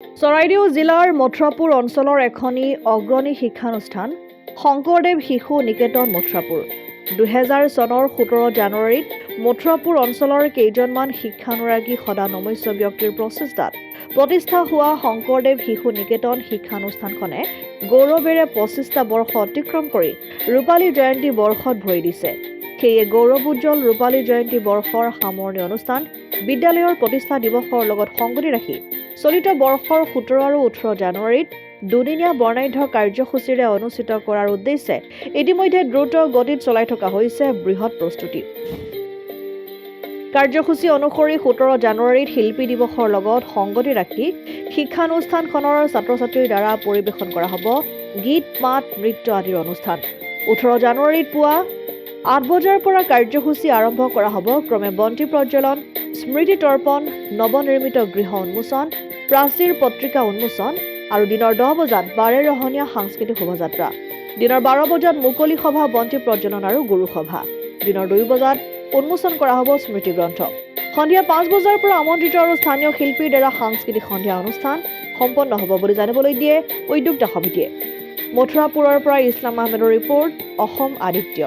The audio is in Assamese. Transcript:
চৰাইদেউ জিলাৰ মথুৰাপুৰ অঞ্চলৰ এখনি অগ্ৰণী শিক্ষানুষ্ঠান শংকৰদেৱ শিশু নিকেতন মথুৰাপুৰ 2000 চনৰ 17 জানুৱাৰীত মথুৰাপুৰ অঞ্চলৰ কেইজনমান শিক্ষানুৰাগী সদানমস্য ব্যক্তিৰ প্ৰচেষ্টাত প্ৰতিষ্ঠা হোৱা শংকৰদেৱ শিশু নিকেতন শিক্ষানুষ্ঠানখনে গৌৰৱেৰে 25টা বৰ্ষ অতিক্ৰম কৰি ৰূপালী জয়ন্তী বৰ্ষত ভৰি দিছে। সেয়ে গৌৰৱোজ্জ্বল ৰূপালী জয়ন্তী বৰ্ষৰ সামৰণি অনুষ্ঠান বিদ্যালয়ৰ প্ৰতিষ্ঠা দিৱসৰ লগত সংগতি ৰাখি চলিত বৰ্ষৰ 17 আৰু 18 জানুৱাৰীত দুদিনীয়া বৰ্ণাঢ্য কাৰ্যসূচীৰে অনুষ্ঠিত কৰাৰ উদ্দেশ্যে ইতিমধ্যে দ্ৰুত গতিত চলাই থকা হৈছে বৃহৎ প্ৰস্তুতি। কাৰ্যসূচী অনুসৰি 17 জানুৱাৰীত শিল্পী দিৱসৰ লগত সংগতি ৰাখি শিক্ষানুষ্ঠানখনৰ ছাত্ৰ-ছাত্ৰীৰ দ্বাৰা পৰিৱেশন কৰা হ'ব গীত, মাত, নৃত্য আদিৰ অনুষ্ঠান। 18 জানুৱাৰীত পুৱা 8 বজাৰ পৰা কাৰ্যসূচী আৰম্ভ কৰা হ'ব ক্ৰমে বন্তি প্ৰজ্বলন, স্মৃতি তৰ্পণ, নৱনিৰ্মিত গৃহ উন্মোচন, প্ৰাচীৰ পত্ৰিকা উন্মোচন আৰু দিনৰ 10 বজাত বাৰেৰহণীয়া সাংস্কৃতিক শোভাযাত্ৰা। দিনৰ 12 বজাত মুকলি সভা, বন্তি প্ৰজ্বলন আৰু গুৰু সভা। দিনৰ 2 বজাত উন্মোচন কৰা হ'ব স্মৃতি গ্ৰন্থ। সন্ধিয়া 5 বজাৰ পৰা আমন্ত্ৰিত আৰু স্থানীয় শিল্পীৰ দ্বাৰা সাংস্কৃতিক সন্ধিয়া অনুষ্ঠান সম্পন্ন হ'ব বুলি জানিবলৈ দিয়ে উদ্যোক্তা সমিতিয়ে। মথুৰাপুৰৰ পৰা ইছলাম আহমেদৰ ৰিপৰ্ট, অসম আদিত্য।